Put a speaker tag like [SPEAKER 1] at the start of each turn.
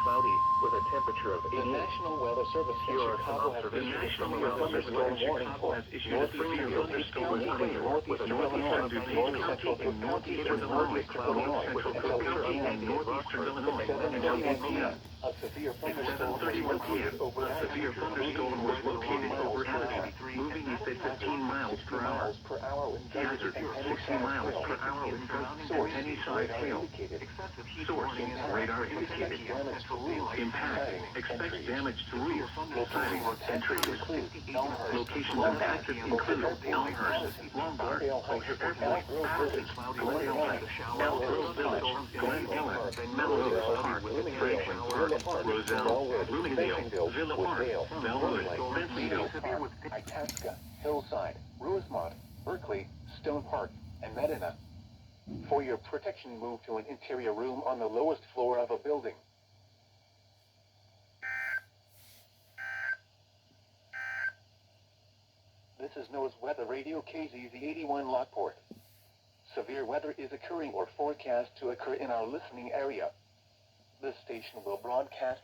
[SPEAKER 1] cloudy with a temperature of 88.
[SPEAKER 2] The National Weather Service in Chicago has issued a severe thunderstorm warning for North Springfield, DuPage County, northeastern Illinois, north central and northeastern Illinois, until 8 p.m. and northeastern Illinois. At 7:31 p.m. A severe thunderstorm was located over Canada, moving east at 15 miles per hour. Hazard, 60 miles per hour with gusts and penny-sized hail. Source, radar indicated. Impact, expect damage to roofs, siding, and trees. Locations affected include Elmhurst, Lombard, Culture Airport, Patterson, Glendale Heights, Elk Grove Village, Glen Ellen, Melrose Park, Franklin Park, Roselle, Bloomingdale, Villa Park, Bellwood, Bentonville, Itasca, Hillside, Rosemont, Berkeley, Stone Park, and Medina. For your protection, move to an interior room on the lowest floor of a building. This is NOAA's Weather Radio KZZ 81 Lockport. Severe weather is occurring or forecast to occur in our listening area. This station will broadcast